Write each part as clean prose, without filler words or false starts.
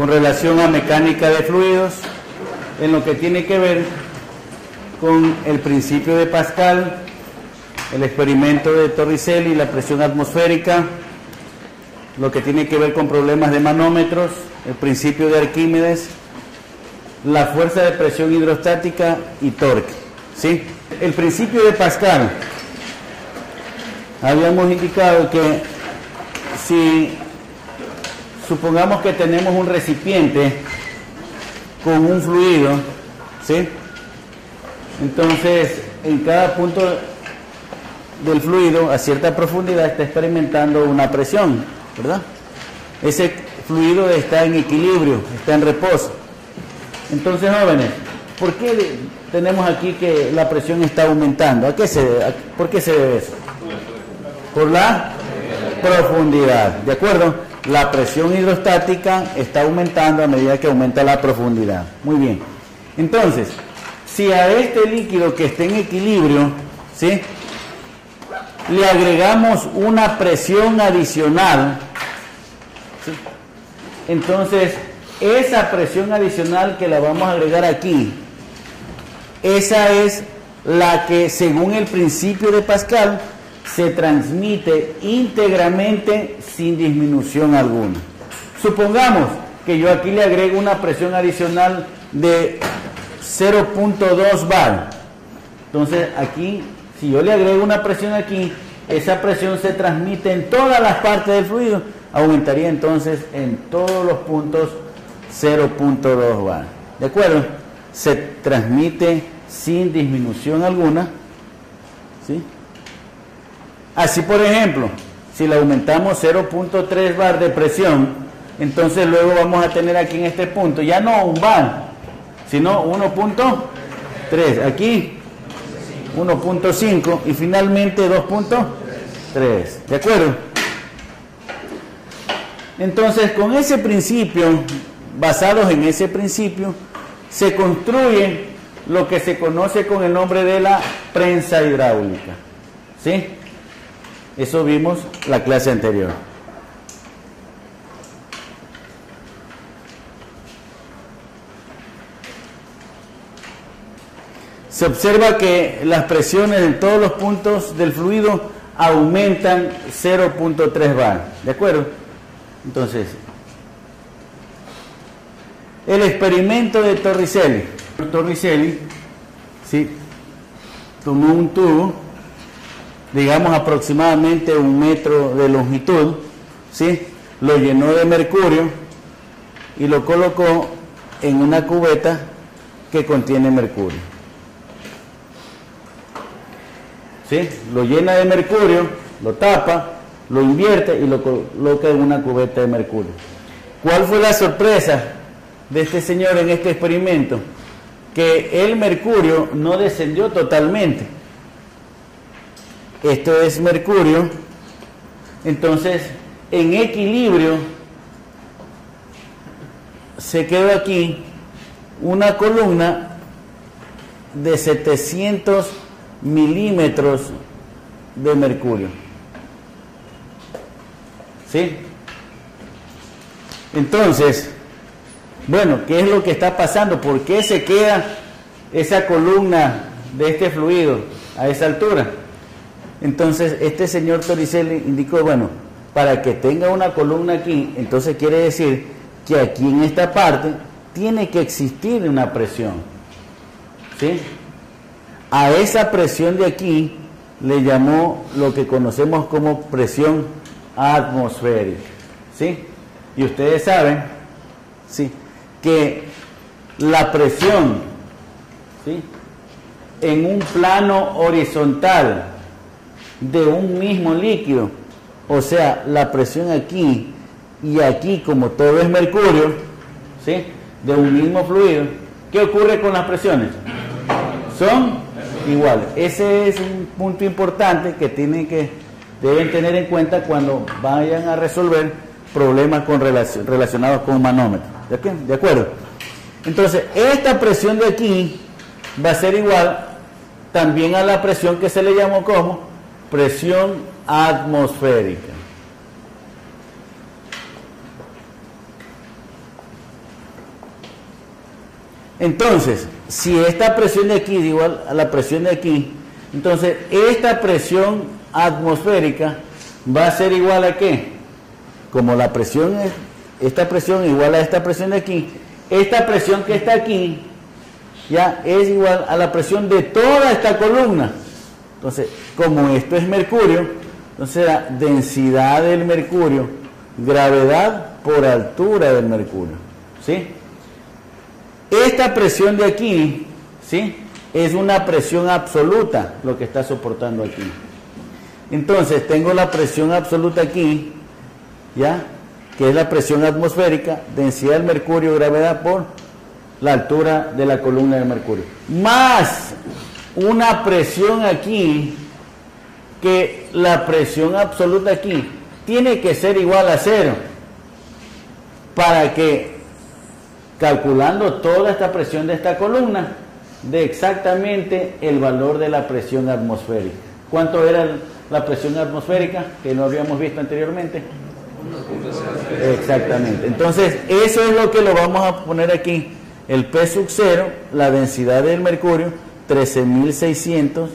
con relación a mecánica de fluidos, en lo que tiene que ver con el principio de Pascal, el experimento de Torricelli, la presión atmosférica, lo que tiene que ver con problemas de manómetros, el principio de Arquímedes, la fuerza de presión hidrostática y torque, ¿sí? El principio de Pascal, habíamos indicado que si supongamos que tenemos un recipiente con un fluido, ¿sí? Entonces, en cada punto del fluido, a cierta profundidad, está experimentando una presión, ¿verdad? Ese fluido está en equilibrio, está en reposo. Entonces, jóvenes, ¿por qué tenemos aquí que la presión está aumentando? ¿Por qué se debe eso? Por la profundidad, ¿de acuerdo? La presión hidrostática está aumentando a medida que aumenta la profundidad. Muy bien. Entonces, si a este líquido que esté en equilibrio, ¿sí?, le agregamos una presión adicional, ¿sí?, entonces esa presión adicional que la vamos a agregar aquí, esa es la que, según el principio de Pascal, se transmite íntegramente sin disminución alguna. Supongamos que yo aquí le agrego una presión adicional de 0.2 bar. Entonces aquí, si yo le agrego una presión aquí, esa presión se transmite en todas las partes del fluido, aumentaría entonces en todos los puntos 0.2 bar. ¿De acuerdo? Se transmite sin disminución alguna, ¿sí? Así, por ejemplo, si le aumentamos 0.3 bar de presión, entonces luego vamos a tener aquí en este punto, ya no un bar, sino 1.3, aquí 1.5 y finalmente 2.3, ¿de acuerdo? Entonces, con ese principio, basados en ese principio, se construye lo que se conoce con el nombre de la prensa hidráulica, ¿sí? Eso vimos la clase anterior. Se observa que las presiones en todos los puntos del fluido aumentan 0.3 bar, ¿de acuerdo? Entonces, el experimento de Torricelli. Torricelli, ¿sí?, tomó un tubo, digamos aproximadamente 1 metro de longitud, ¿sí?, lo llenó de mercurio y lo colocó en una cubeta que contiene mercurio, ¿sí? Lo llena de mercurio, lo tapa, lo invierte y lo coloca en una cubeta de mercurio. ¿Cuál fue la sorpresa de este señor en este experimento? Que el mercurio no descendió totalmente. Esto es mercurio, entonces en equilibrio se quedó aquí una columna de 700 milímetros de mercurio, ¿sí? Entonces, bueno, ¿qué es lo que está pasando? ¿Por qué se queda esa columna de este fluido a esa altura? Entonces, este señor Torricelli indicó, bueno, para que tenga una columna aquí, entonces quiere decir que aquí en esta parte tiene que existir una presión, ¿sí? A esa presión de aquí le llamó lo que conocemos como presión atmosférica, ¿sí? Y ustedes saben, ¿sí?, que la presión, ¿sí?, en un plano horizontal de un mismo líquido, o sea, la presión aquí y aquí, como todo es mercurio, ¿sí?, de un mismo fluido, ¿qué ocurre con las presiones? Son iguales. Ese es un punto importante que deben tener en cuenta cuando vayan a resolver problemas relacionados con manómetros. ¿De acuerdo? Entonces, esta presión de aquí va a ser igual también a la presión que se le llamó como presión atmosférica. Entonces, si esta presión de aquí es igual a la presión de aquí, entonces esta presión atmosférica va a ser igual a ¿qué? Como la presión es, esta presión es igual a esta presión de aquí, esta presión que está aquí ya es igual a la presión de toda esta columna. Entonces, como esto es mercurio, entonces la densidad del mercurio, gravedad por altura del mercurio, ¿sí? Esta presión de aquí, ¿sí?, es una presión absoluta lo que está soportando aquí. Entonces tengo la presión absoluta aquí, ¿ya?, que es la presión atmosférica, densidad del mercurio, gravedad por la altura de la columna del mercurio, más una presión aquí, que la presión absoluta aquí tiene que ser igual a 0 para que, calculando toda esta presión de esta columna, de exactamente el valor de la presión atmosférica. ¿Cuánto era la presión atmosférica que no habíamos visto anteriormente? Exactamente. Entonces, eso es lo que lo vamos a poner aquí. El P sub 0, la densidad del mercurio, 13.600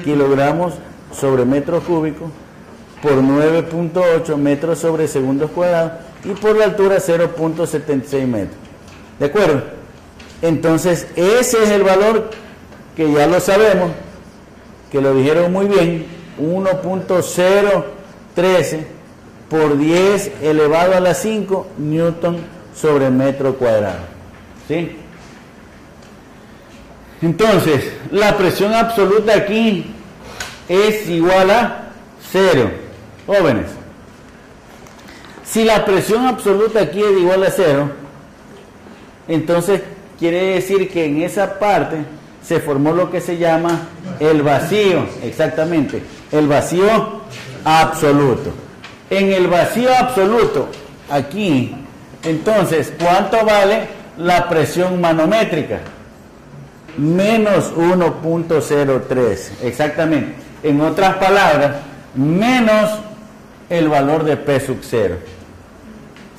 kilogramos sobre metro cúbico por 9.8 metros sobre segundos cuadrados y por la altura 0.76 metros. ¿De acuerdo? Entonces, ese es el valor que ya lo sabemos, que lo dijeron muy bien, 1.013 por 10 elevado a la 5 newton sobre metro cuadrado. ¿Sí? Entonces, la presión absoluta aquí es igual a 0. Jóvenes, si la presión absoluta aquí es igual a 0, entonces quiere decir que en esa parte se formó lo que se llama el vacío. Exactamente, el vacío absoluto. En el vacío absoluto, aquí, entonces, ¿cuánto vale la presión manométrica? Menos 1.03, exactamente. En otras palabras, menos el valor de P sub 0.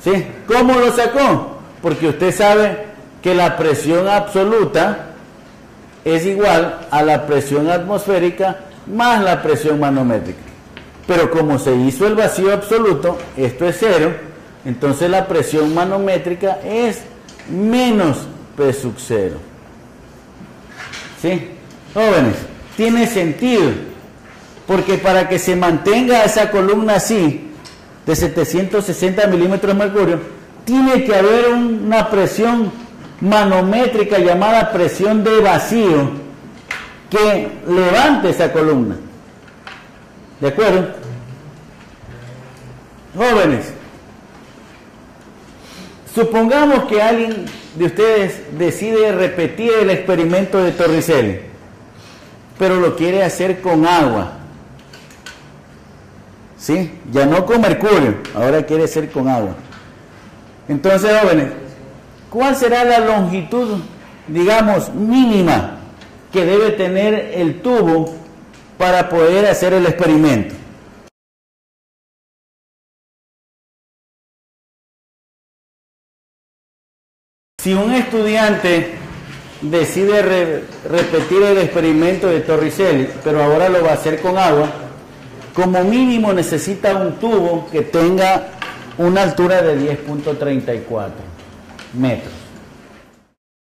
¿Sí? ¿Cómo lo sacó? Porque usted sabe que la presión absoluta es igual a la presión atmosférica más la presión manométrica. Pero como se hizo el vacío absoluto, esto es 0, entonces la presión manométrica es menos P sub 0. ¿Sí? Jóvenes, tiene sentido, porque para que se mantenga esa columna así, de 760 milímetros de mercurio, tiene que haber una presión manométrica llamada presión de vacío que levante esa columna. ¿De acuerdo? Jóvenes, supongamos que alguien de ustedes decide repetir el experimento de Torricelli, pero lo quiere hacer con agua. ¿Sí? Ya no con mercurio, ahora quiere hacer con agua. Entonces, jóvenes, ¿cuál será la longitud, digamos, mínima que debe tener el tubo para poder hacer el experimento? Si un estudiante decide repetir el experimento de Torricelli, pero ahora lo va a hacer con agua, como mínimo necesita un tubo que tenga una altura de 10.34 metros.